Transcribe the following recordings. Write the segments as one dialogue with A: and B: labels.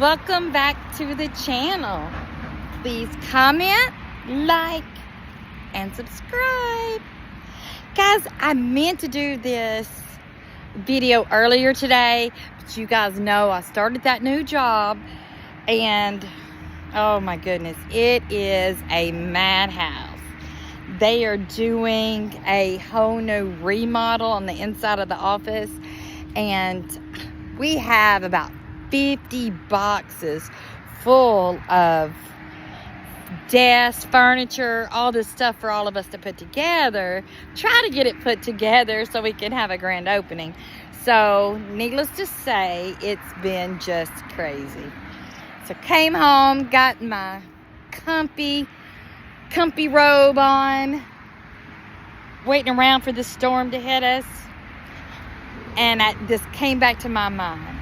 A: Welcome back to the channel. Please comment, like, and subscribe. Guys, I meant to do this video earlier today, but you guys know I started that new job and oh my goodness, it is a madhouse. They are doing a whole new remodel on the inside of the office, and we have about 50 boxes full of desks, furniture, all this stuff for all of us to put together. Try to get it put together so we can have a grand opening. So needless to say, it's been just crazy. So came home, got my comfy robe on, waiting around for the storm to hit us, and this came back to my mind.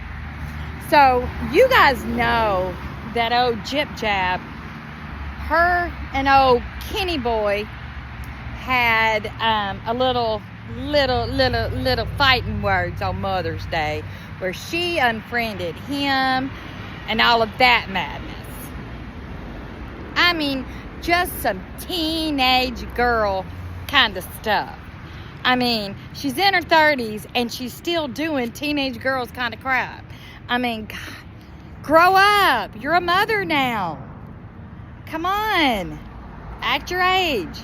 A: So you guys know that old Jip Jab, her and old Kenny boy had a little fighting words on Mother's Day, where she unfriended him and all of that madness. I mean, just some teenage girl kind of stuff. I mean, she's in her 30s and she's still doing teenage girls kind of crap. I mean, God, grow up. You're a mother now. Come on. Act your age.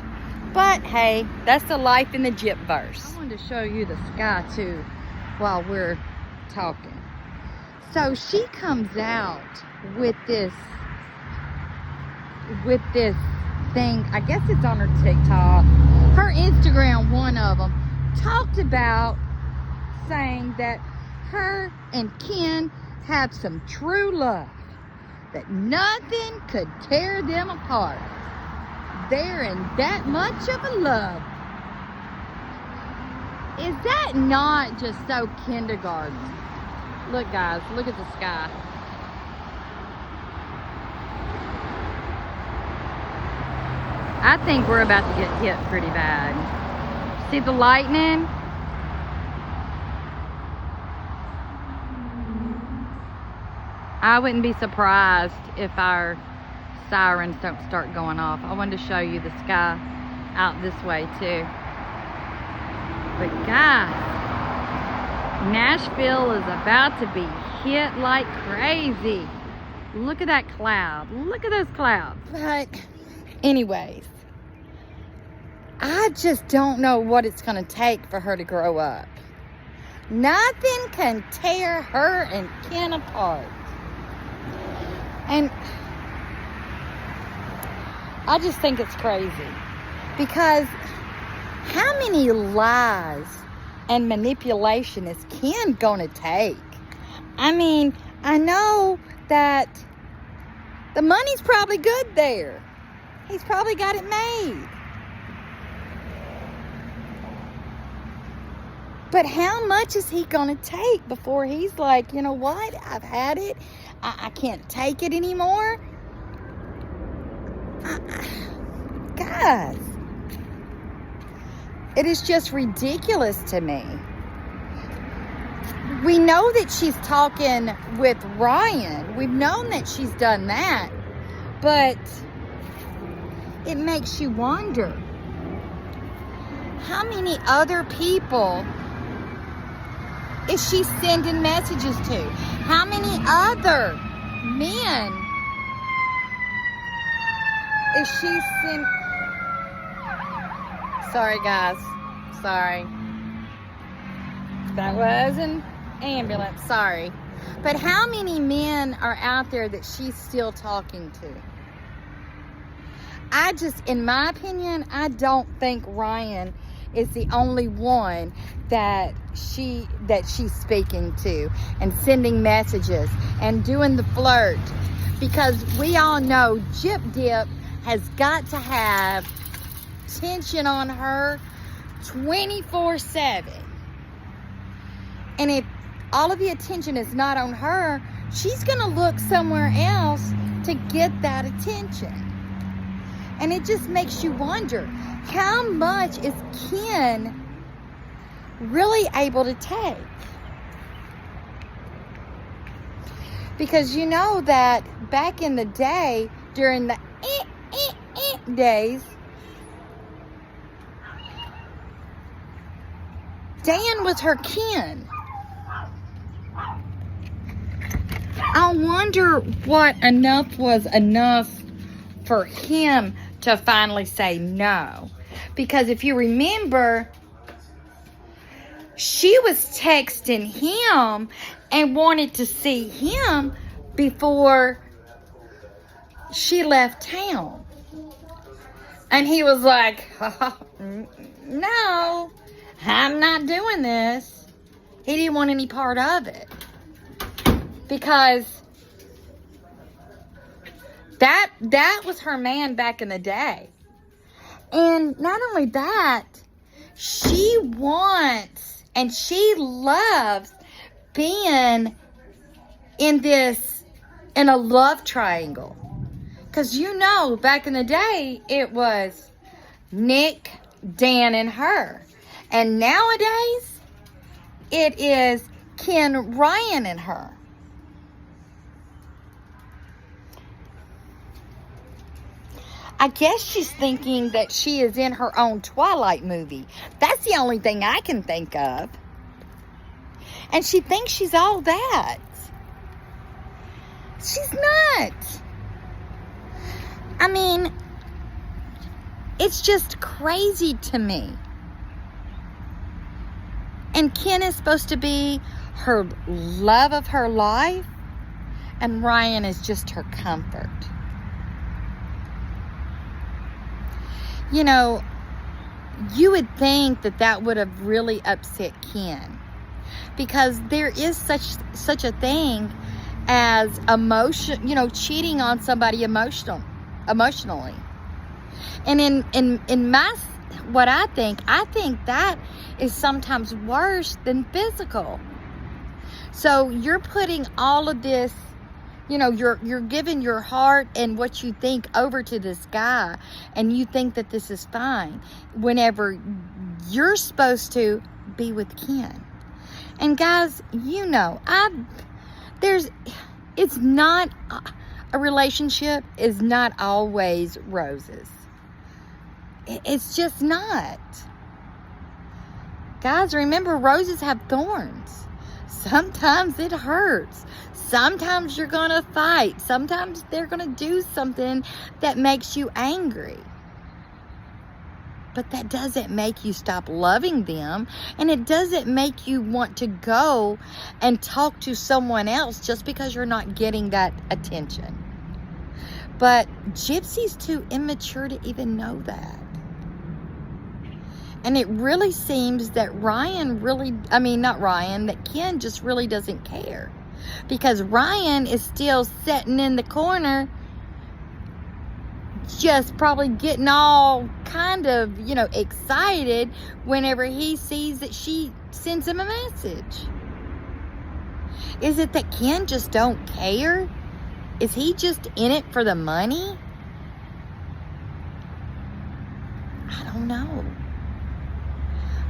A: But, hey, that's the life in the Gypverse. I wanted to show you the sky, too, while we're talking. So, she comes out with this thing. I guess it's on her TikTok. Her Instagram, one of them, talked about saying that her and Ken have some true love, that nothing could tear them apart. They're in that much of a love. Is that not just so kindergarten? Look, guys, look at the sky. I think we're about to get hit pretty bad. See the lightning? I wouldn't be surprised if our sirens don't start going off. I wanted to show you the sky out this way too. But guys, Nashville is about to be hit like crazy. Look at that cloud. Look at those clouds. But anyways, I just don't know what it's going to take for her to grow up. Nothing can tear her and Ken apart. And I just think it's crazy, because how many lies and manipulation is Ken gonna take? I mean, I know that the money's probably good there. He's probably got it made. But how much is he gonna take before he's like, you know what, I've had it. I can't take it anymore. Guys, it is just ridiculous to me. We know that she's talking with Ryan. We've known that she's done that. But it makes you wonder, how many other people is she sending messages to? How many other men is she sending? Sorry, guys. Sorry. That was an ambulance. Sorry. But how many men are out there that she's still talking to? I just, in my opinion, I don't think Ryan is the only one that she's speaking to and sending messages and doing the flirt, because we all know Gyp Dip has got to have tension on her 24/7. And if all of the attention is not on her, she's gonna look somewhere else to get that attention. And it just makes you wonder, how much is Ken really able to take? Because you know that back in the day, during the days, Dan was her Ken. I wonder what enough was enough for him to finally say no. Because if you remember, she was texting him and wanted to see him before she left town. And he was like, no, I'm not doing this. He didn't want any part of it. Because that was her man back in the day. And not only that, she wants and she loves being in a love triangle. Because you know, back in the day, it was Nick, Dan, and her. And nowadays, it is Ken, Ryan, and her. I guess she's thinking that she is in her own Twilight movie. That's the only thing I can think of. And she thinks she's all that. She's not. I mean, it's just crazy to me. And Ken is supposed to be her love of her life, and Ryan is just her comfort. You know, you would think that would have really upset Ken, because there is such a thing as emotion, cheating on somebody emotionally. And in my, what I think that is sometimes worse than physical. So you're putting all of this, you're giving your heart and what you think over to this guy, and you think that this is fine, whenever you're supposed to be with Ken. And guys, it's not, a relationship is not always roses. It's just not. Guys, remember, roses have thorns. Sometimes it hurts. Sometimes you're going to fight. Sometimes they're going to do something that makes you angry. But that doesn't make you stop loving them. And it doesn't make you want to go and talk to someone else just because you're not getting that attention. But Gypsy's too immature to even know that. And it really seems that that Ken just really doesn't care. Because Ryan is still sitting in the corner, just probably getting all kind of, excited whenever he sees that she sends him a message. Is it that Ken just don't care? Is he just in it for the money? I don't know.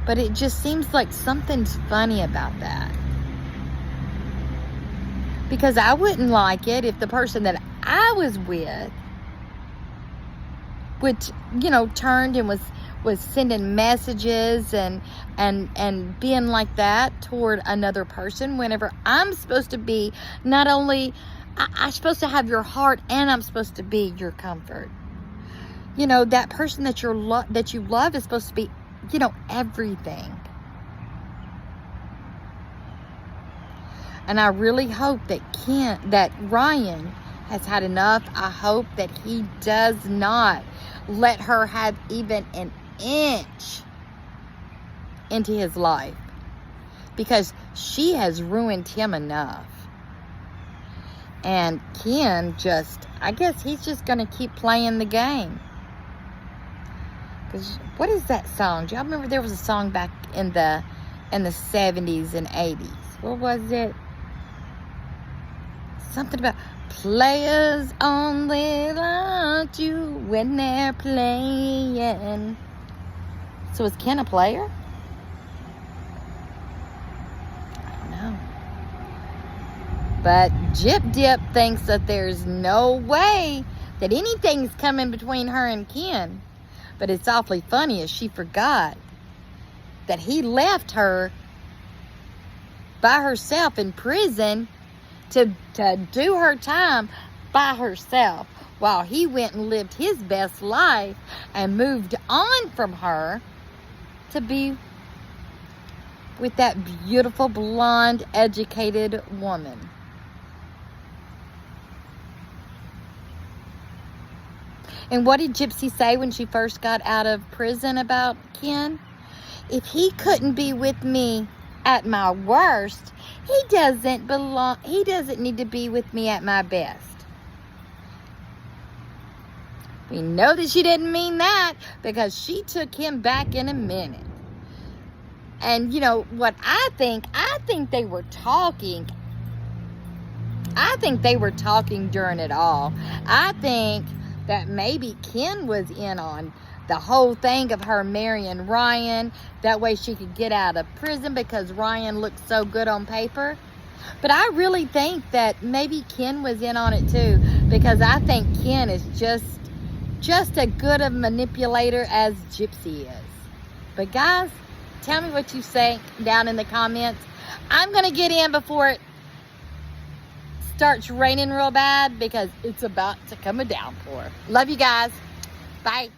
A: But it just seems like something's funny about that. Because I wouldn't like it if the person that I was with would, turned and was sending messages and being like that toward another person, whenever I'm supposed to be, not only, I'm supposed to have your heart, and I'm supposed to be your comfort. That person that you love is supposed to be, everything. And I really hope that Ryan has had enough. I hope that he does not let her have even an inch into his life, because she has ruined him enough. And Ken I guess he's just going to keep playing the game. Because what is that song? Do y'all remember there was a song back in the 70s and 80s? What was it? Something about players only want you when they're playing. So is Ken a player? I don't know. But Gyp Dip thinks that there's no way that anything's coming between her and Ken. But it's awfully funny as she forgot that he left her by herself in prison to do her time by herself, while he went and lived his best life and moved on from her to be with that beautiful, blonde, educated woman. And what did Gypsy say when she first got out of prison about Ken? If he couldn't be with me at my worst, he doesn't need to be with me at my best. We know that she didn't mean that, because she took him back in a minute. And you know what I think they were talking. I think they were talking during it all. I think that maybe Ken was in on the whole thing of her marrying Ryan. That way she could get out of prison because Ryan looked so good on paper. But I really think that maybe Ken was in on it too, because I think Ken is just as good a manipulator as Gypsy is. But guys, tell me what you think down in the comments. I'm going to get in before it starts raining real bad, because it's about to come a downpour. Love you guys. Bye.